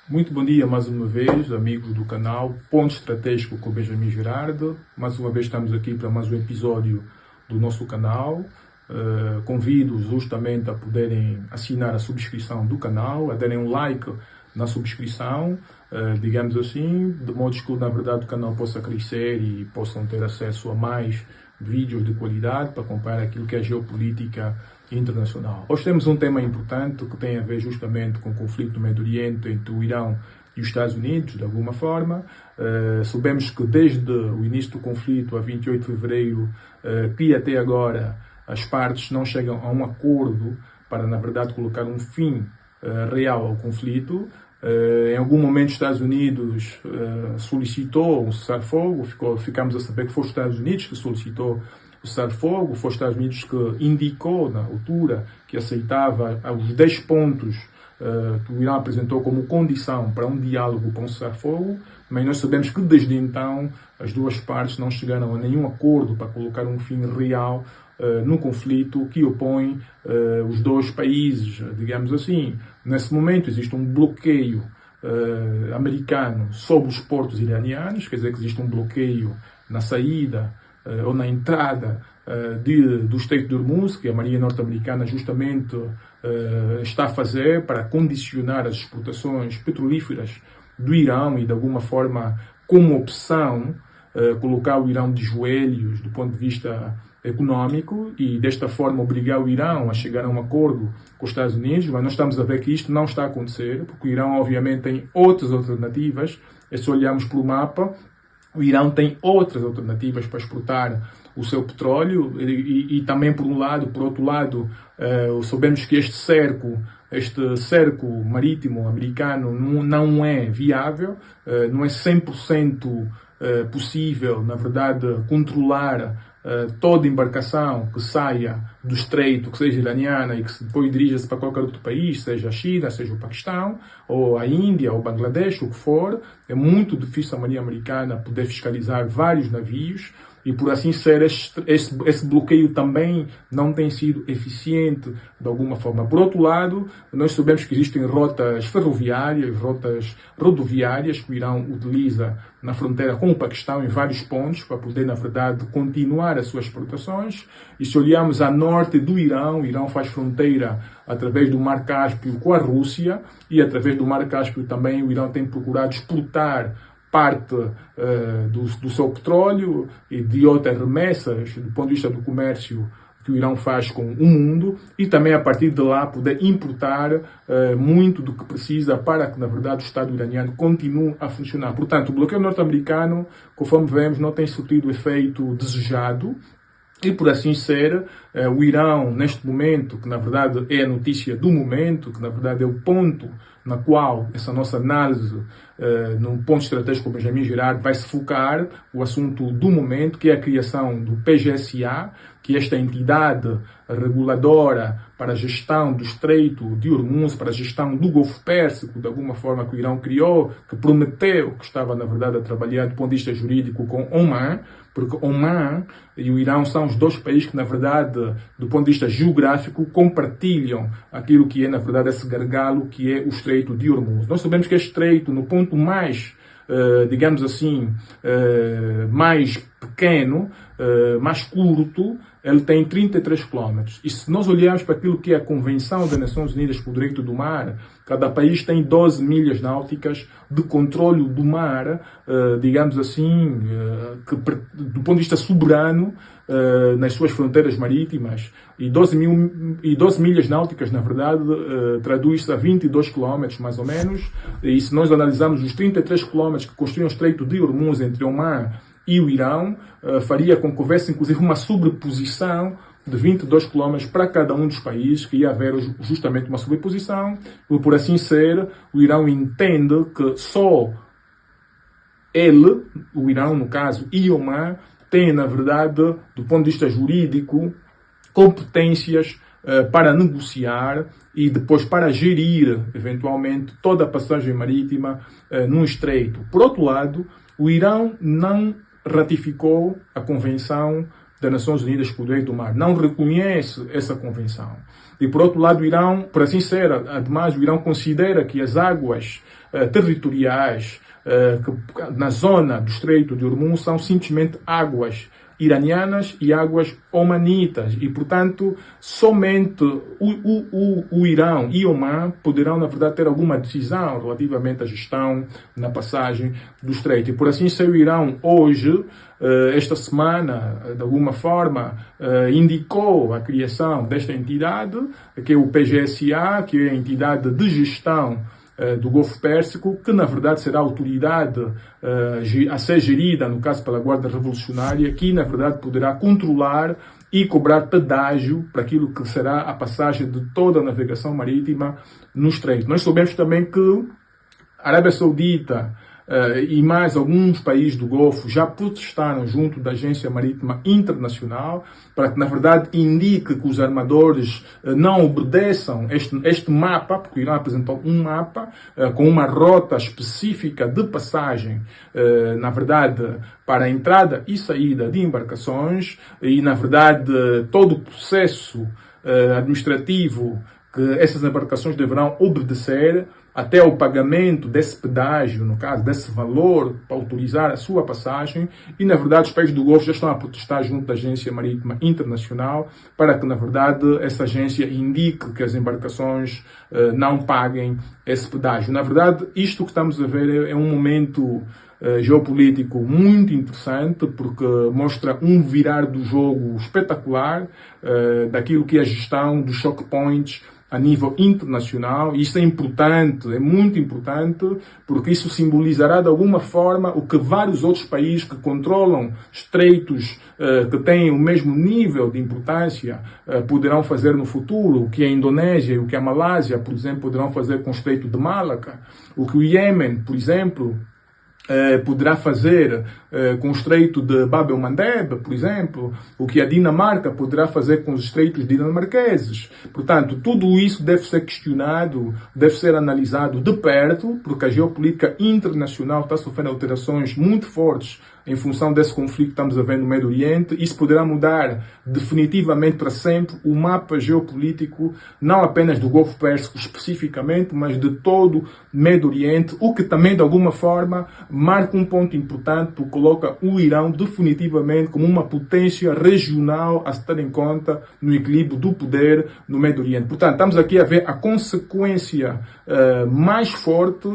Muito bom dia mais uma vez, amigos do canal Ponto Estratégico com o Benjamin Girardo. Mais uma vez estamos aqui para mais um episódio do nosso canal. Convido-os justamente a poderem assinar a subscrição do canal, a darem um like na subscrição, digamos assim, de modo que na verdade o canal possa crescer e possam ter acesso a mais vídeos de qualidade para acompanhar aquilo que é a geopolítica internacional. Hoje temos um tema importante que tem a ver justamente com o conflito do Médio Oriente entre o Irão e os Estados Unidos, de alguma forma. Soubemos que desde o início do conflito, a 28 de fevereiro, que até agora as partes não chegam a um acordo para, na verdade, colocar um fim real ao conflito. Em algum momento, os Estados Unidos solicitou um cessar-fogo, ficamos a saber que foi os Estados Unidos que solicitou o cessar-fogo, foi os Estados Unidos que indicou, na altura, que aceitava os 10 pontos que o Irã apresentou como condição para um diálogo para um cessar-fogo, mas nós sabemos que desde então as duas partes não chegaram a nenhum acordo para colocar um fim real no conflito que opõe os dois países, digamos assim. Nesse momento existe um bloqueio americano sobre os portos iranianos, quer dizer que existe um bloqueio na saída ou na entrada do Estreito de Hormuz, que a Marinha Norte-Americana justamente está a fazer para condicionar as exportações petrolíferas do Irão e, de alguma forma, como opção, colocar o Irão de joelhos do ponto de vista econômico e, desta forma, obrigar o Irão a chegar a um acordo com os Estados Unidos. Mas nós estamos a ver que isto não está a acontecer, porque o Irão, obviamente, tem outras alternativas. É só olharmos para o mapa. O Irão tem outras alternativas para exportar o seu petróleo e também, por outro lado, sabemos que este cerco marítimo americano não é viável, não é 100% possível, na verdade, controlar toda embarcação que saia do estreito, que seja iraniana e que depois dirija-se para qualquer outro país, seja a China, seja o Paquistão, ou a Índia, ou Bangladesh, o que for. É muito difícil a Marinha Americana poder fiscalizar vários navios e, por assim ser, esse bloqueio também não tem sido eficiente de alguma forma. Por outro lado, nós sabemos que existem rotas ferroviárias, rotas rodoviárias que o Irão utiliza na fronteira com o Paquistão em vários pontos para poder, na verdade, continuar as suas exportações. E se olharmos a norte do Irão, o Irão faz fronteira através do Mar Cáspio com a Rússia e através do Mar Cáspio também o Irão tem procurado exportar parte do seu petróleo e de outras remessas do ponto de vista do comércio que o Irão faz com o mundo e também a partir de lá poder importar muito do que precisa para que, na verdade, o Estado iraniano continue a funcionar. Portanto, o bloqueio norte-americano, conforme vemos, não tem surtido o efeito desejado. E, por assim ser, o Irão, neste momento, que na verdade é a notícia do momento, que na verdade é o ponto na qual essa nossa análise, num ponto estratégico com o Benjamin Girardo, vai se focar o assunto do momento, que é a criação do PGSA, que é esta entidade reguladora para a gestão do Estreito de Hormuz, para a gestão do Golfo Pérsico, de alguma forma que o Irão criou, que prometeu que estava, na verdade, a trabalhar do ponto de vista jurídico com Oman, porque Oman e o Irão são os dois países que, na verdade, do ponto de vista geográfico, compartilham aquilo que é, na verdade, esse gargalo que é o Estreito de Hormuz. Nós sabemos que este estreito, no ponto mais, digamos assim, mais pequeno, mais curto, ele tem 33 quilómetros. E se nós olharmos para aquilo que é a Convenção das Nações Unidas para o Direito do Mar, cada país tem 12 milhas náuticas de controle do mar, digamos assim, que, do ponto de vista soberano, nas suas fronteiras marítimas. E 12 milhas náuticas, na verdade, traduz-se a 22 quilómetros, mais ou menos. E se nós analisarmos os 33 quilómetros que constituem o Estreito de Hormuz entre Oman e o Irão, faria com que houvesse, inclusive, uma sobreposição de 22 quilómetros para cada um dos países, que ia haver justamente uma sobreposição, e, por assim ser, o Irão entende que só ele, o Irão, no caso, e Oman, tem, na verdade, do ponto de vista jurídico, competências para negociar e depois para gerir, eventualmente, toda a passagem marítima num estreito. Por outro lado, o Irão não ratificou a Convenção das Nações Unidas para o Direito do Mar, não reconhece essa convenção. E por outro lado, o Irão, por assim ser, ademais, o Irão considera que as águas territoriais na zona do Estreito de Hormuz são simplesmente águas iranianas e águas omanitas e, portanto, somente o Irão e Oman poderão, na verdade, ter alguma decisão relativamente à gestão na passagem do Estreito. E, por assim ser, o Irão hoje, esta semana, de alguma forma, indicou a criação desta entidade, que é o PGSA, que é a entidade de gestão do Golfo Pérsico, que na verdade será a autoridade a ser gerida, no caso pela Guarda Revolucionária, que na verdade poderá controlar e cobrar pedágio para aquilo que será a passagem de toda a navegação marítima no Estreito. Nós sabemos também que a Arábia Saudita e mais alguns países do Golfo já protestaram junto da Agência Marítima Internacional para que, na verdade, indique que os armadores não obedeçam este mapa, porque o Irã apresentou um mapa com uma rota específica de passagem, na verdade, para a entrada e saída de embarcações e, na verdade, todo o processo administrativo que essas embarcações deverão obedecer até o pagamento desse pedágio, no caso, desse valor para autorizar a sua passagem. E, na verdade, os países do Golfo já estão a protestar junto da Agência Marítima Internacional para que, na verdade, essa agência indique que as embarcações não paguem esse pedágio. Na verdade, isto que estamos a ver é um momento geopolítico muito interessante, porque mostra um virar do jogo espetacular daquilo que é a gestão dos choke points a nível internacional. Isso é importante, é muito importante, porque isso simbolizará de alguma forma o que vários outros países que controlam estreitos que têm o mesmo nível de importância poderão fazer no futuro, o que a Indonésia e o que a Malásia, por exemplo, poderão fazer com o Estreito de Malaca, o que o Iêmen, por exemplo, poderá fazer com o Estreito de Bab el-Mandeb, por exemplo, o que a Dinamarca poderá fazer com os estreitos dinamarqueses. Portanto, tudo isso deve ser questionado, deve ser analisado de perto, porque a geopolítica internacional está sofrendo alterações muito fortes em função desse conflito que estamos a ver no Médio Oriente. Isso poderá mudar definitivamente para sempre o mapa geopolítico, não apenas do Golfo Pérsico especificamente, mas de todo o Médio Oriente, o que também, de alguma forma, marca um ponto importante, porque coloca o Irão definitivamente como uma potência regional a se ter em conta no equilíbrio do poder no Médio Oriente. Portanto, estamos aqui a ver a consequência mais forte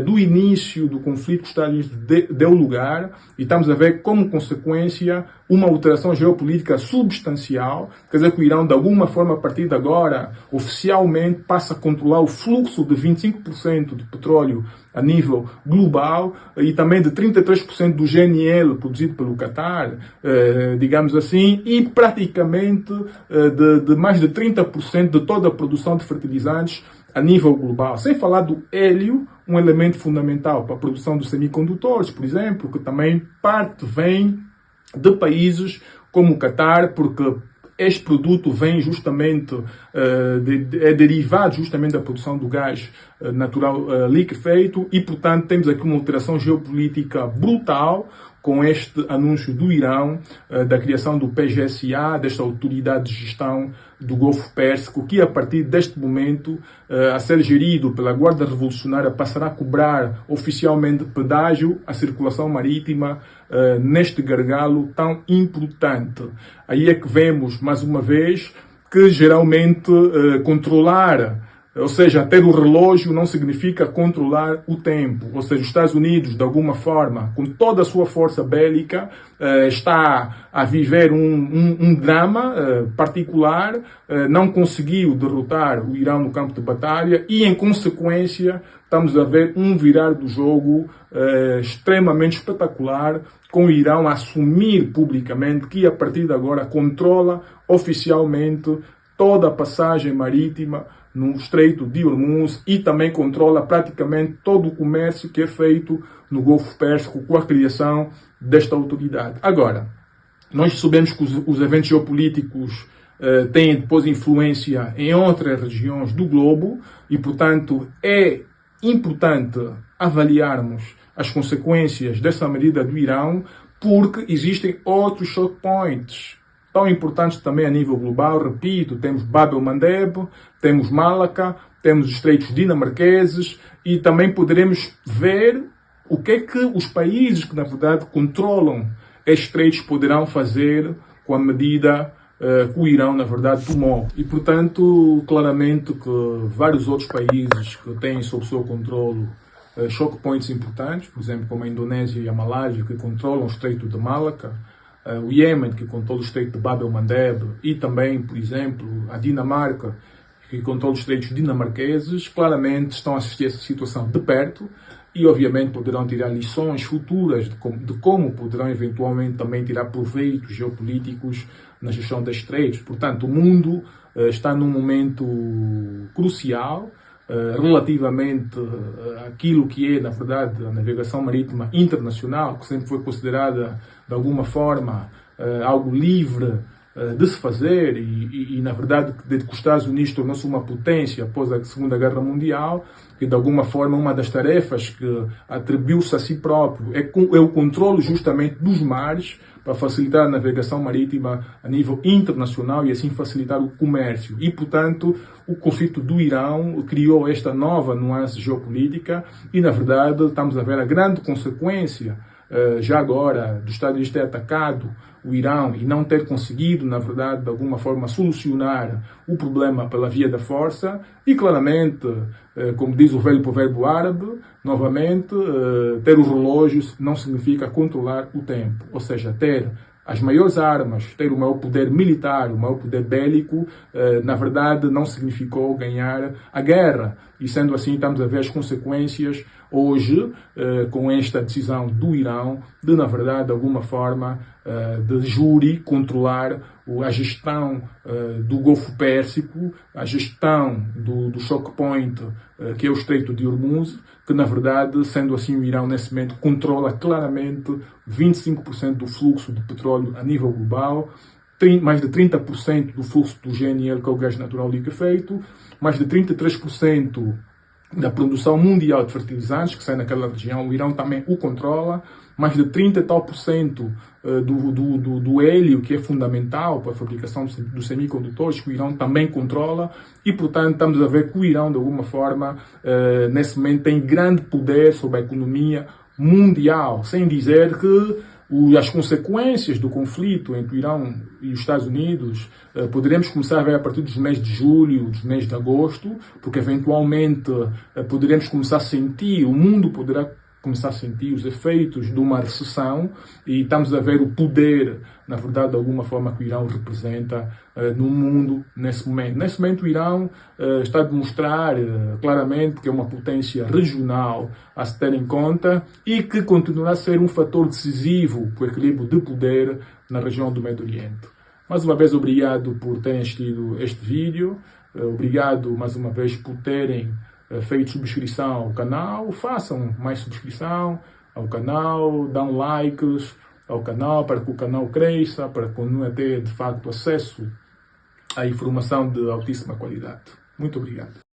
do início do conflito que os Estados Unidos deu lugar, e estamos a ver como consequência uma alteração geopolítica substancial, quer dizer que o Irão, de alguma forma, a partir de agora, oficialmente passa a controlar o fluxo de 25% de petróleo a nível global e também de 33% do GNL produzido pelo Qatar, digamos assim, e praticamente de mais de 30% de toda a produção de fertilizantes a nível global. Sem falar do hélio, um elemento fundamental para a produção dos semicondutores, por exemplo, que também parte vem de países como o Qatar, porque este produto vem justamente, é derivado justamente da produção do gás natural liquefeito e, portanto, temos aqui uma alteração geopolítica brutal com este anúncio do Irão da criação do PGSA, desta autoridade de gestão do Golfo Pérsico, que a partir deste momento, a ser gerido pela Guarda Revolucionária, passará a cobrar oficialmente pedágio à circulação marítima neste gargalo tão importante. Aí é que vemos, mais uma vez, que geralmente controlar, ou seja, ter o relógio não significa controlar o tempo. Ou seja, os Estados Unidos, de alguma forma, com toda a sua força bélica, está a viver um drama particular, não conseguiu derrotar o Irão no campo de batalha e, em consequência, estamos a ver um virar do jogo extremamente espetacular, com o Irão a assumir publicamente que, a partir de agora, controla oficialmente toda a passagem marítima no Estreito de Hormuz e também controla praticamente todo o comércio que é feito no Golfo Pérsico com a criação desta autoridade. Agora, nós sabemos que os eventos geopolíticos têm depois influência em outras regiões do globo e, portanto, é importante avaliarmos as consequências dessa medida do Irão, porque existem outros choke points tão importantes também a nível global. Repito, temos Bab el-Mandeb, temos Malaca, temos os estreitos dinamarqueses, e também poderemos ver o que é que os países que, na verdade, controlam estes estreitos poderão fazer com a medida que o Irão, na verdade, tomou. E, portanto, claramente que vários outros países que têm sob seu controle choke points importantes, por exemplo, como a Indonésia e a Malásia, que controlam o estreito de Malaca, o Iêmen, que controla o estreito de Bab el-Mandeb, e também, por exemplo, a Dinamarca, que controla os estreitos dinamarqueses, claramente estão a assistir a essa situação de perto e, obviamente, poderão tirar lições futuras de como poderão, eventualmente, também tirar proveitos geopolíticos na gestão dos estreitos. Portanto, o mundo está num momento crucial relativamente àquilo que é, na verdade, a navegação marítima internacional, que sempre foi considerada, de alguma forma, algo livre de se fazer e, na verdade, desde que os Estados Unidos tornou-se uma potência após a Segunda Guerra Mundial, que, de alguma forma, uma das tarefas que atribuiu-se a si próprio é o controle justamente dos mares, para facilitar a navegação marítima a nível internacional e assim facilitar o comércio. E, portanto, o conflito do Irão criou esta nova nuance geopolítica e, na verdade, estamos a ver a grande consequência, já agora, dos Estados Unidos ter atacado o Irão e não ter conseguido, na verdade, de alguma forma, solucionar o problema pela via da força. E, claramente, como diz o velho provérbio árabe, novamente, ter os relógios não significa controlar o tempo. Ou seja, ter as maiores armas, ter o maior poder militar, o maior poder bélico, na verdade, não significou ganhar a guerra. E, sendo assim, estamos a ver as consequências hoje, com esta decisão do Irão, de, na verdade, de alguma forma, de júri controlar a gestão do Golfo Pérsico, a gestão do choke point, que é o Estreito de Hormuz, que, na verdade, sendo assim, o Irão, nesse momento, controla claramente 25% do fluxo de petróleo a nível global, mais de 30% do fluxo do GNL, que é o gás natural liquefeito, mais de 33% da produção mundial de fertilizantes que sai naquela região, o Irão também o controla, mais de 30 e tal por cento do hélio, que é fundamental para a fabricação dos semicondutores, que o Irão também controla, e, portanto, estamos a ver que o Irão, de alguma forma, nesse momento, tem grande poder sobre a economia mundial, sem dizer que as consequências do conflito entre o Irão e os Estados Unidos poderemos começar a ver a partir dos meses de julho, dos meses de agosto, porque eventualmente poderemos começar a sentir, o mundo poderá começar a sentir os efeitos de uma recessão, e estamos a ver o poder, na verdade, de alguma forma, que o Irão representa no mundo nesse momento. Nesse momento, o Irão está a demonstrar claramente que é uma potência regional a se ter em conta e que continuará a ser um fator decisivo para o equilíbrio de poder na região do Médio Oriente. Mais uma vez, obrigado por terem assistido este vídeo. Obrigado, mais uma vez, por terem feito subscrição ao canal. Façam mais subscrição ao canal, dão likes ao canal para que o canal cresça, para que continue a ter, de facto, acesso à informação de altíssima qualidade. Muito obrigado.